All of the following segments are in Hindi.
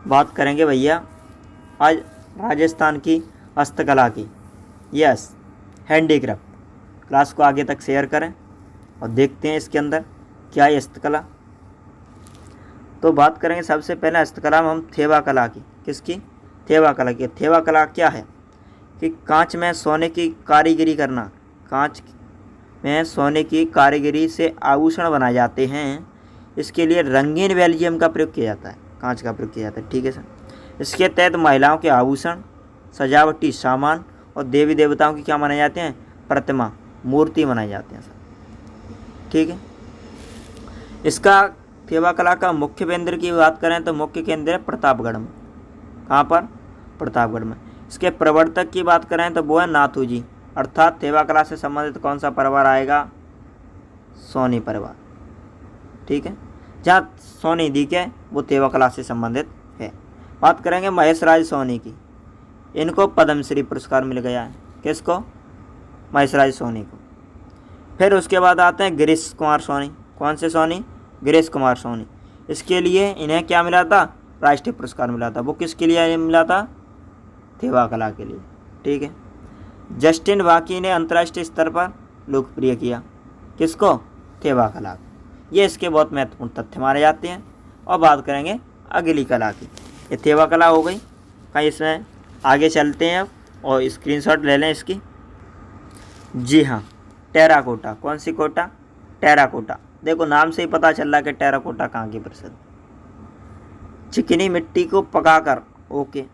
बात करेंगे भैया आज राजस्थान की हस्तकला की। Yes, handicraft. क्लास को आगे तक शेयर करें और देखते हैं इसके अंदर क्या है हस्तकला। तो बात करेंगे सबसे पहले हस्तकला में हम थेवा कला की। किसकी? थेवा कला की। थेवा कला क्या है कि कांच में सोने की कारीगरी करना। कांच में सोने की कारीगरी से आभूषण बनाए जाते हैं। इसके लिए रंगीन बेल्जियम का प्रयोग किया जाता है, कांच का प्रयोग किया जाता है। ठीक है सर। इसके तहत महिलाओं के आभूषण, सजावटी सामान और देवी देवताओं की क्या बनाए जाते हैं? प्रतिमा, मूर्ति बनाए जाते हैं सर। ठीक है। इसका थेवा कला का मुख्य केंद्र की बात करें तो मुख्य केंद्र है प्रतापगढ़ में। कहाँ पर? प्रतापगढ़ में। इसके प्रवर्तक की बात करें तो वो है नाथू जी। अर्थात थेवा कला से संबंधित कौन सा परिवार आएगा? सोनी परिवार। ठीक है। जहाँ सोनी दी के वो थेवा कला से संबंधित है। बात करेंगे महेश राज सोनी की। इनको पद्मश्री पुरस्कार मिल गया है। किसको? महेश राज सोनी को। फिर उसके बाद आते हैं गिरीश कुमार सोनी। कौन से सोनी? गिरीश कुमार सोनी। इसके लिए इन्हें क्या मिला था? राष्ट्रीय पुरस्कार मिला था। वो किसके लिए मिला था? थेवा कला के लिए। ठीक है। जस्टिन बाकी ने अंतर्राष्ट्रीय स्तर पर लोकप्रिय किया। किसको? थेवा कला को। ये इसके बहुत महत्वपूर्ण तथ्य माने जाते हैं। और बात करेंगे अगली कला की। ये थेवा कला हो गई। कहीं इसमें आगे चलते हैं अब और स्क्रीनशॉट ले लें इसकी। जी हाँ, टेराकोटा। कौन सी कोटा? टेराकोटा। देखो नाम से ही पता चल रहा है कि टेराकोटा कहाँ की प्रसिद्ध। चिकनी मिट्टी को पकाकर ओके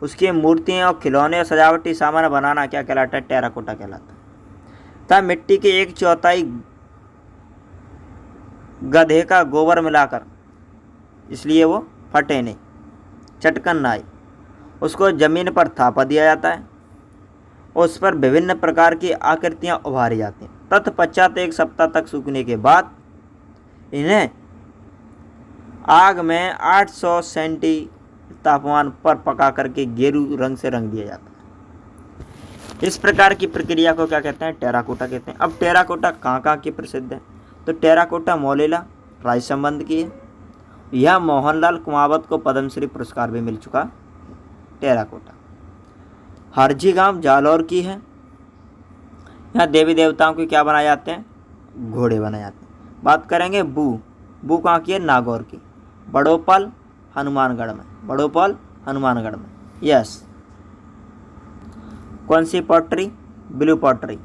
उसकी मूर्तियाँ और खिलौने और सजावटी सामान बनाना क्या कहलाता है? टेराकोटा कहलाता है। तथा मिट्टी के 1/4 गधे का गोबर मिलाकर, इसलिए वो फटे नहीं, चटकन ना आए, उसको जमीन पर थापा दिया जाता है और उस पर विभिन्न प्रकार की आकृतियाँ उभारी जाती हैं। तत्पश्चात 1 सप्ताह तक सूखने के बाद इन्हें आग में 800 सेंटी तापमान पर पका करके गेरू रंग से रंग दिया जाता है। इस प्रकार की प्रक्रिया को क्या कहते हैं? टेराकोटा कहते हैं। अब टेराकोटा कहाँ की प्रसिद्ध है? तो टेराकोटा मौलिला राजसंबंध की है। यह मोहनलाल कुमावत को पद्मश्री पुरस्कार भी मिल चुका। टेराकोटा हरजी गांव जालौर की है। यहाँ देवी देवताओं के क्या बनाए जाते हैं? घोड़े बनाए जाते हैं। बात करेंगे बू कहाँ की है? नागौर की। बड़ोपल हनुमानगढ़ में। बड़ोपल हनुमानगढ़ में। यस। कौन सी पॉटरी? Blue pottery.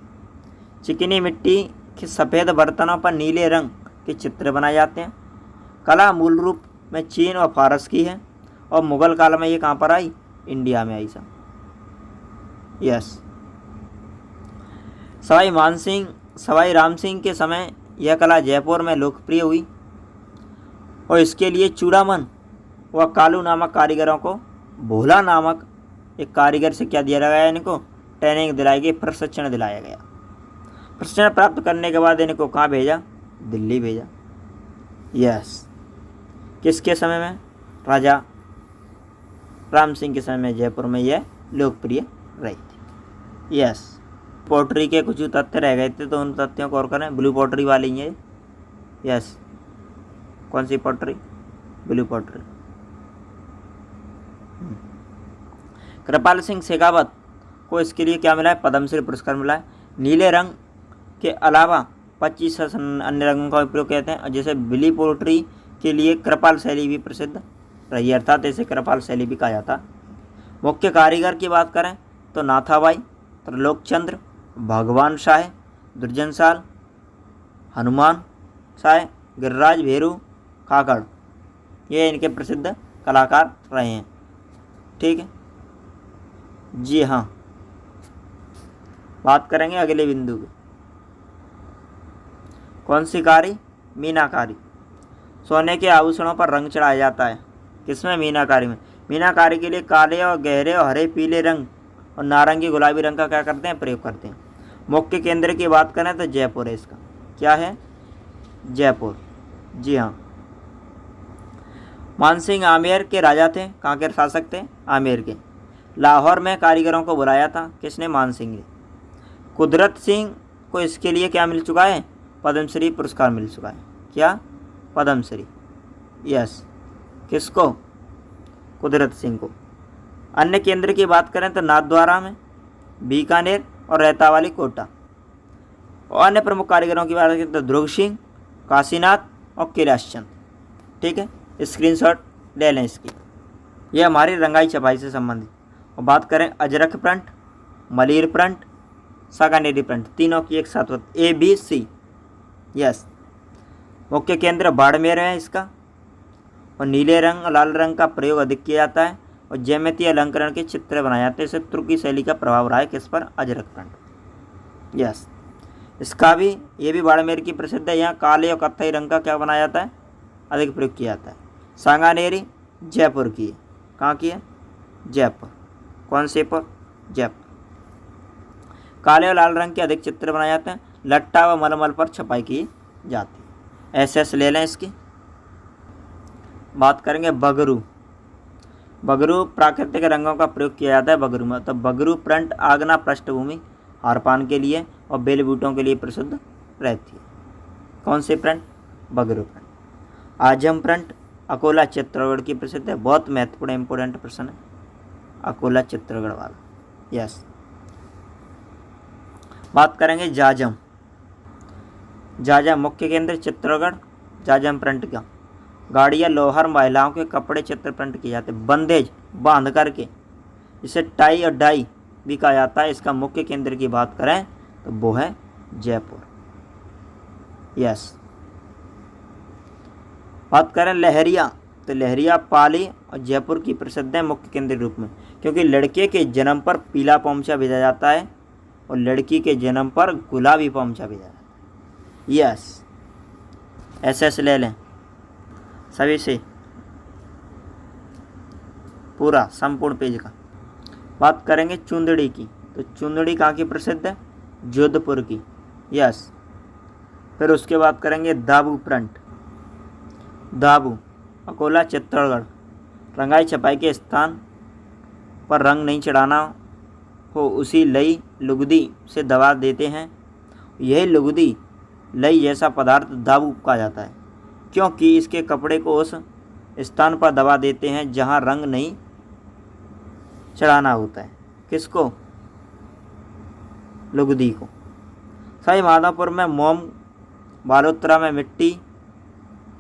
चिकनी मिट्टी के सफ़ेद बर्तनों पर नीले रंग के चित्र बनाए जाते हैं। कला मूल रूप में चीन और फारस की है और मुगल काल में ये कहाँ पर आई? इंडिया में आई सब। यस। सवाई राम सिंह के समय यह कला जयपुर में लोकप्रिय हुई और इसके लिए चूड़ामन व कालू नामक कारीगरों को भोला नामक एक कारीगर से क्या दिया गया? इनको ट्रेनिंग दिलाई गई, प्रशिक्षण दिलाया गया। प्रशिक्षण प्राप्त करने के बाद इनको कहाँ भेजा? दिल्ली भेजा। यस। किसके समय में? राजा राम सिंह के समय में जयपुर में यह लोकप्रिय रही थी। यस। पॉटरी के कुछ तथ्य रह गए थे तो उन तथ्यों को और करें। ब्लू पॉटरी वाली है। यस। कौन सी pottery? Blue pottery. Kripal Singh Shekhawat को इसके लिए क्या मिला है? पद्मश्री पुरस्कार मिला है। नीले रंग के अलावा 25 अन्य रंगों का उपयोग कहते हैं, जैसे ब्लू पॉटरी के लिए कृपाल शैली भी प्रसिद्ध रही, अर्थात इसे कृपाल शैली भी कहा जाता। मुख्य कारीगर की बात करें तो नाथाबाई, त्रिलोकचंद्र, भगवान शाह, दुर्जन साल, हनुमान शाह, गिरिराज भेरू, काकड़, ये इनके प्रसिद्ध कलाकार रहे हैं। ठीक है। जी हाँ। बात करेंगे अगले बिंदु की। कौन सी कारी? मीनाकारी। सोने के आभूषणों पर रंग चढ़ाया जाता है। किसमें? मीनाकारी में। मीनाकारी के लिए काले और गहरे और हरे पीले रंग और नारंगी गुलाबी रंग का क्या करते हैं? प्रयोग करते हैं। मुख्य केंद्र की बात करें तो जयपुर है इसका। क्या है? जयपुर। जी हाँ। मानसिंह आमेर के राजा थे। कहाँ के शासक थे? आमेर के। लाहौर में कारीगरों को बुलाया था। किसने? मानसिंह ने। कुदरत सिंह को इसके लिए क्या मिल चुका है? पद्मश्री पुरस्कार मिल चुका है। क्या? पद्मश्री। यस। किसको? कुदरत सिंह को। अन्य केंद्र की बात करें तो नाथद्वारा में, बीकानेर और रहतावाली कोटा। और अन्य प्रमुख कारीगरों की बात करें तो ध्रुव सिंह, काशीनाथ और कैलाश चंद। ठीक है, स्क्रीनशॉट ले लें इसकी। यह हमारी रंगाई छपाई से संबंधित। और बात करें Ajrakh print, Malir print, Sanganeri print, तीनों की एक साथ ए बी सी। यस, मुख्य केंद्र बाड़मेर है इसका। और नीले रंग और लाल रंग का प्रयोग अधिक किया जाता है और ज्यामितीय अलंकरण के चित्र बनाए जाते हैं। इसे तुर्की शैली का प्रभाव रहा है किस पर? अजरक प्रिंट। यस, इसका भी, ये भी बाड़मेर की प्रसिद्ध है। यहाँ काले और कत्थई रंग का क्या बनाया जाता है? अधिक प्रयोग किया जाता है। सांगानेरी जयपुर की है। कहाँ की है? जयपुर। कौन से पर? जयपुर। काले और लाल रंग के अधिक चित्र बनाए जाते हैं। लट्टा व मलमल पर छपाई की जाती है। एसएस ले लें इसकी। बात करेंगे बगरू। बगरू प्राकृतिक रंगों का प्रयोग किया जाता है बगरू में। तो बगरू प्रिंट आगना पृष्ठभूमि हारपान के लिए और बेल बूटों के लिए प्रसिद्ध रहती है। कौन से प्रिंट? बगरू प्रिंट। आजम प्रिंट अकोला चित्तौड़गढ़ की प्रसिद्ध है। बहुत महत्वपूर्ण इंपोर्टेंट प्रश्न है अकोला चित्तौड़गढ़ वाला। यस, बात करेंगे जाजम। जाजम मुख्य केंद्र चित्तौड़गढ़। जाजम प्रिंट का गाड़ियाँ, लोहार, महिलाओं के कपड़े चित्र प्रिंट किए जाते हैं बंदेज बांध करके। इसे टाई और डाई भी कहा जाता है। इसका मुख्य केंद्र की बात करें तो वो है जयपुर। यस, बात करें लहरिया, तो लहरिया पाली और जयपुर की प्रसिद्ध है मुख्य केंद्र रूप में, क्योंकि लड़के के जन्म पर पीला पोंचा भेजा जाता है और लड़की के जन्म पर गुलाबी पोंचा भेजा जाता है। यस, एसएस ले लें सभी से पूरा संपूर्ण पेज का। बात करेंगे चुंदड़ी की, तो चुंदड़ी कहाँ की प्रसिद्ध है? जोधपुर की। यस, फिर उसके बाद करेंगे दाबू प्रिंट। दाबू अकोला चित्तौड़गढ़। रंगाई छपाई के स्थान पर रंग नहीं चढ़ाना हो उसी लई लुगदी से दबा देते हैं। यह लुगदी लई जैसा पदार्थ दाबू कहा जाता है, क्योंकि इसके कपड़े को उस स्थान पर दबा देते हैं जहां रंग नहीं चढ़ाना होता है। किसको? लुगदी को। सही माधोपुर में मोम, बालोतरा में मिट्टी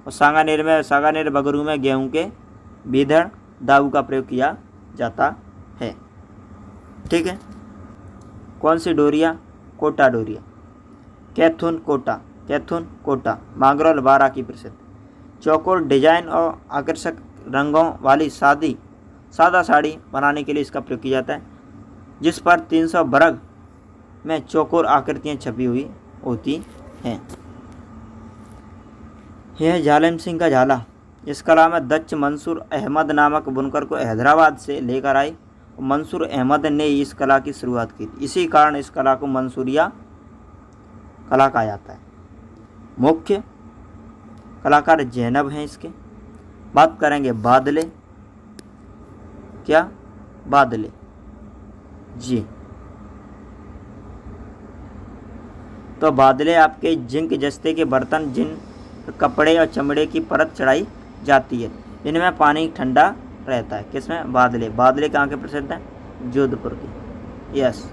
और सांगानेर बगरू में गेहूं के बीधड़ दाऊ का प्रयोग किया जाता है। ठीक है, कौन सी डोरिया? कोटा डोरिया। कैथुन कोटा मांगरोल बारा की प्रसिद्ध। चौकोर डिजाइन और आकर्षक रंगों वाली सादा साड़ी बनाने के लिए इसका प्रयोग किया जाता है, जिस पर 300 वर्ग में चौकोर आकृतियां छपी हुई होती हैं। यह जालिम सिंह का झाला। इस कला में दच्च मंसूर अहमद नामक बुनकर को हैदराबाद से लेकर आए। मंसूर अहमद ने इस कला की शुरुआत की थी, इसी कारण इस कला को मंसूरिया कला कहा जाता है। मुख्य कलाकार जैनब हैं इसके। बात करेंगे बादले। क्या? बादले जी। तो बादले आपके जिंक जस्ते के बर्तन जिन कपड़े और चमड़े की परत चढ़ाई जाती है, इनमें पानी ठंडा रहता है। किसमें? बादले। बादले कहाँ के प्रसिद्ध हैं? जोधपुर की। यस,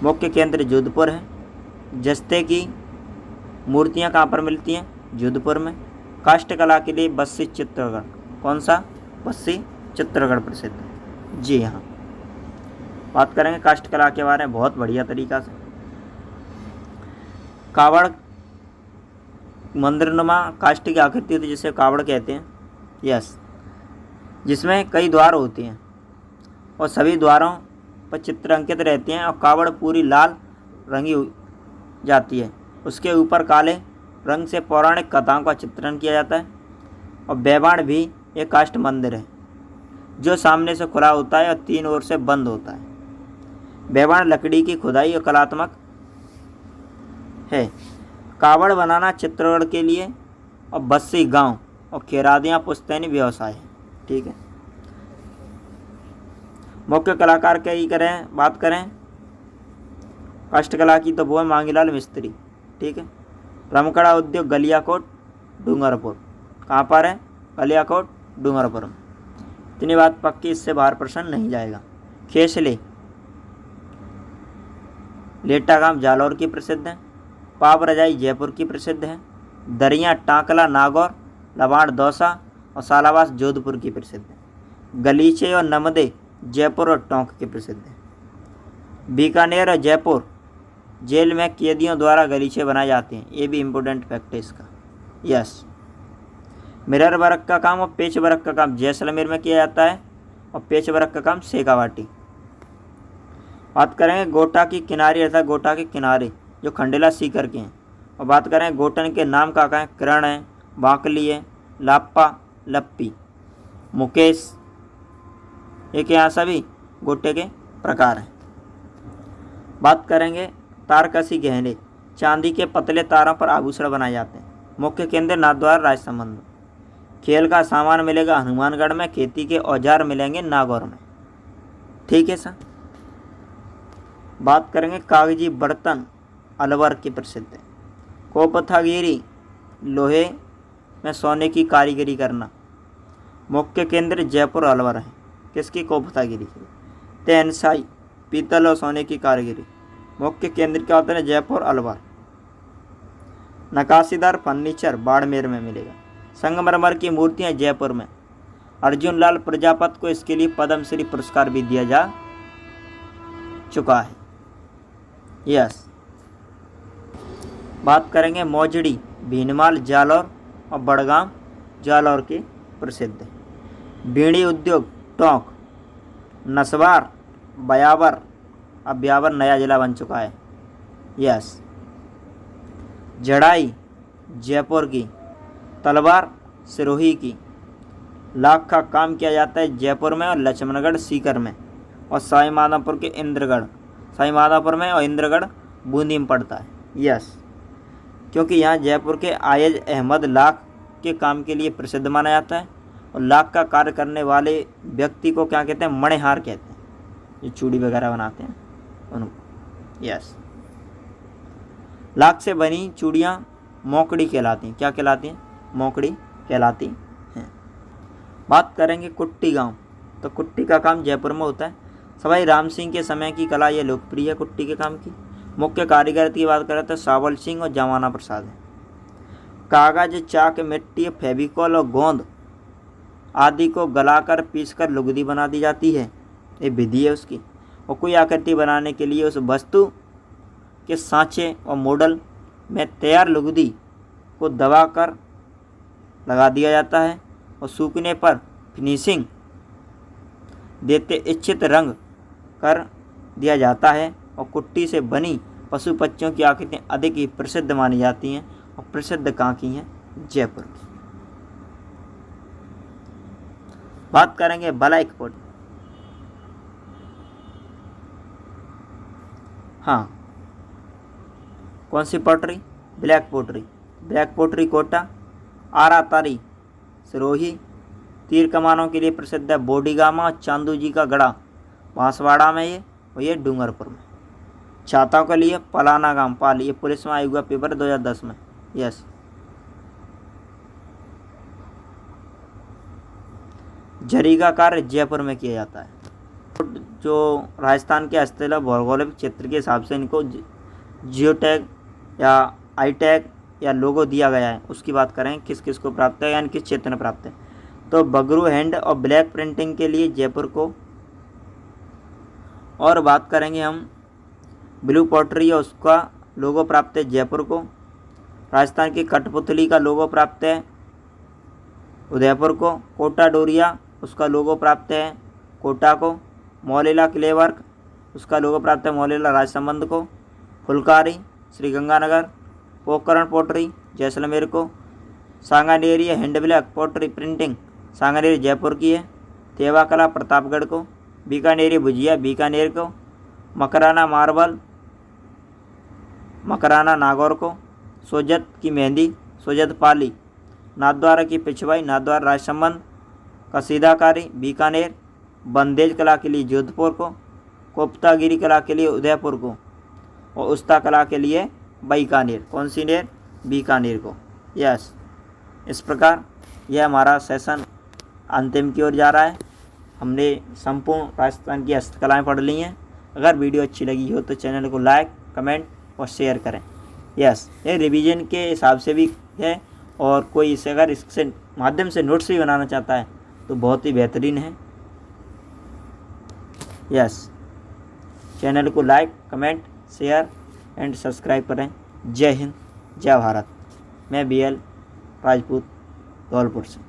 मुख्य केंद्र जोधपुर है। जस्ते की मूर्तियाँ कहाँ पर मिलती हैं? जोधपुर में। काष्ठ कला के लिए बस्सी चित्तौड़गढ़। कौन सा? बस्सी चित्तौड़गढ़ प्रसिद्ध है जी। हाँ, बात करेंगे काष्ठ कला के बारे में बहुत बढ़िया तरीका से। कावड़ मंदिरनुमा काष्ठ की आकृति होती है जिसे कावड़ कहते हैं। यस, जिसमें कई द्वार होते हैं और सभी द्वारों पर चित्र अंकित रहते हैं और कावड़ पूरी लाल रंगी जाती है। उसके ऊपर काले रंग से पौराणिक कथाओं का चित्रण किया जाता है। और बेबाण भी एक काष्ठ मंदिर है जो सामने से खुला होता है और 3 ओर से बंद होता है। बेबाण लकड़ी की खुदाई और कलात्मक है। कावड़ बनाना चित्तौड़गढ़ के लिए और बस्सी गांव और केरादियाँ पुश्तैनी व्यवसाय है। ठीक है, मुख्य कलाकार की बात करें काष्ठ कला की तो वो है मांगीलाल मिस्त्री। ठीक है, रमकड़ा उद्योग गलियाकोट डूंगरपुर। कहाँ पर है? गलियाकोट डूंगरपुर में। इतनी बात पक्की, इससे बाहर प्रश्न नहीं जाएगा। खेसले लेटा गांव जालौर की प्रसिद्ध है। पाव रजाई जयपुर की प्रसिद्ध है। दरिया टांकला नागौर, लवाड़ दौसा और सालावास जोधपुर की प्रसिद्ध है। गलीचे और नमदे जयपुर और टोंक की प्रसिद्ध है। बीकानेर और जयपुर जेल में कैदियों द्वारा गलीचे बनाए जाते हैं, ये भी इम्पोर्टेंट फैक्ट है इसका। यस। मिरर वर्क का काम और पेच वर्क का काम जैसलमेर में किया जाता है और पेच वर्क का काम शेखावाटी। बात करेंगे गोटा की किनारी अर्थात गोटा के किनारे जो खंडेला सीकर के हैं। और बात करें गोटन के नाम का है, किरण है, बांकली है, लाप्पा, लप्पी, मुकेश, एक यहाँ सभी गोटे के प्रकार हैं। बात करेंगे तारकसी गहने, चांदी के पतले तारों पर आभूषण बनाए जाते हैं। मुख्य केंद्र नाथद्वारा राजसमंद। खेल का सामान मिलेगा हनुमानगढ़ में, खेती के औजार मिलेंगे नागौर में। ठीक है सर। बात करेंगे कागजी बर्तन अलवर की प्रसिद्ध है। कोपथागिरी लोहे में सोने की कारीगरी करना। मुख्य केंद्र जयपुर अलवर है। किसकी? कोपथागिरी की। तेनसाई पीतल और सोने की कारीगरी। मुख्य केंद्र क्या होता है? जयपुर अलवर। नकाशीदार फर्नीचर बाड़मेर में मिलेगा। संगमरमर की मूर्तियां जयपुर में। अर्जुन लाल प्रजापति को इसके लिए पद्मश्री पुरस्कार भी दिया जा चुका है। यस। बात करेंगे मौजड़ी भीनमाल जालौर और बड़गाम जालौर की प्रसिद्ध है। बीड़ी उद्योग टोंक। नसवार ब्यावर, अब ब्यावर नया जिला बन चुका है। यस। जड़ाई जयपुर की। तलवार सिरोही की। लाख का काम किया जाता है जयपुर में और लक्ष्मणगढ़ सीकर में और साई माधोपुर के इंद्रगढ़, साई माधोपुर में और इंद्रगढ़ बूंदी में पड़ता है। यस, क्योंकि यहाँ जयपुर के आयज अहमद लाख के काम के लिए प्रसिद्ध माना जाता है और लाख का कार्य करने वाले व्यक्ति को क्या कहते हैं? मणिहार कहते हैं, जो चूड़ी वगैरह बनाते हैं उनको। यस। लाख से बनी चूड़ियाँ मोकड़ी कहलाती हैं। क्या कहलाती हैं? मोकड़ी कहलाती हैं। बात करेंगे कुट्टी गांव, तो कुट्टी का काम जयपुर में होता है। सवाई राम सिंह के समय की कला ये लोकप्रिय है कुट्टी के काम की। मुख्य कारीगर की बात करें तो सावल सिंह और जमाना प्रसाद है। कागज, चाक, मिट्टी, फेविकॉल और गोंद आदि को गलाकर पीसकर लुगदी बना दी जाती है, ये विधि है उसकी। और कोई आकृति बनाने के लिए उस वस्तु के सांचे और मॉडल में तैयार लुगदी को दबाकर लगा दिया जाता है और सूखने पर फिनिशिंग देते इच्छित रंग कर दिया जाता है। और कुट्टी से बनी पशु पक्षियों की आकृतियाँ अधिक ही प्रसिद्ध मानी जाती हैं और प्रसिद्ध कहाँ की हैं? जयपुर की। बात करेंगे ब्लैक पोट्री। हाँ, कौन सी pottery? Black pottery. Black pottery Kota, Aratari Sirohi. तीर कमानों के लिए प्रसिद्ध है बोडीगामा और चांदू जी का गढ़ा बांसवाड़ा में ये, और ये डूंगरपुर में। छाताओं के लिए पलाना गांव पाली, ये पुलिस में आया हुआ पेपर 2010 में। यस। जरी का कार्य जयपुर में किया जाता है। जो राजस्थान के हस्तशिल्प भौगोलिक क्षेत्र के हिसाब से इनको जियो टैग या आई टैग या लोगो दिया गया है, उसकी बात करें किस किस को प्राप्त है, यानी किस क्षेत्र में प्राप्त है। तो बगरू हैंड और ब्लैक प्रिंटिंग के लिए जयपुर को। और बात करेंगे हम ब्लू पॉटरी और उसका लोगो प्राप्त है जयपुर को। राजस्थान की कठपुतली का लोगो प्राप्त है उदयपुर को। कोटा डोरिया उसका लोगो प्राप्त है कोटा को। मौलेला क्ले वर्क उसका लोगो प्राप्त है मौलेला राजसमंद को। फुलकारी श्रीगंगानगर। पोकरण पोटरी जैसलमेर को। सांगानेरी हैंड ब्लैक पोटरी प्रिंटिंग सांगानेरी जयपुर की है। तेवा कला प्रतापगढ़ को। बीकानेरी भुजिया बीकानेर को। मकराना मार्बल मकराना नागौर को। सोजत की मेहंदी सोजत पाली। नाथद्वारा की पिछवाई नाथद्वारा राजसमंद। कसीदाकारी बीकानेर। बंदेज कला के लिए जोधपुर को। कोप्तागिरी कला के लिए उदयपुर को। और उस्ता कला के लिए बीकानेर। कौन सी नेर? बीकानेर को। यस। इस प्रकार यह हमारा सेशन अंतिम की ओर जा रहा है। हमने संपूर्ण राजस्थान की हस्तकलाएँ पढ़ ली हैं। अगर वीडियो अच्छी लगी हो तो चैनल को लाइक, कमेंट और शेयर करें। यस, ये रिवीजन के हिसाब से भी है, और कोई इसे अगर इसके माध्यम से नोट्स भी बनाना चाहता है तो बहुत ही बेहतरीन है। यस, चैनल को like, comment, share and subscribe करें। जय हिंद, जय भारत। मैं BL राजपूत, धौलपुर से।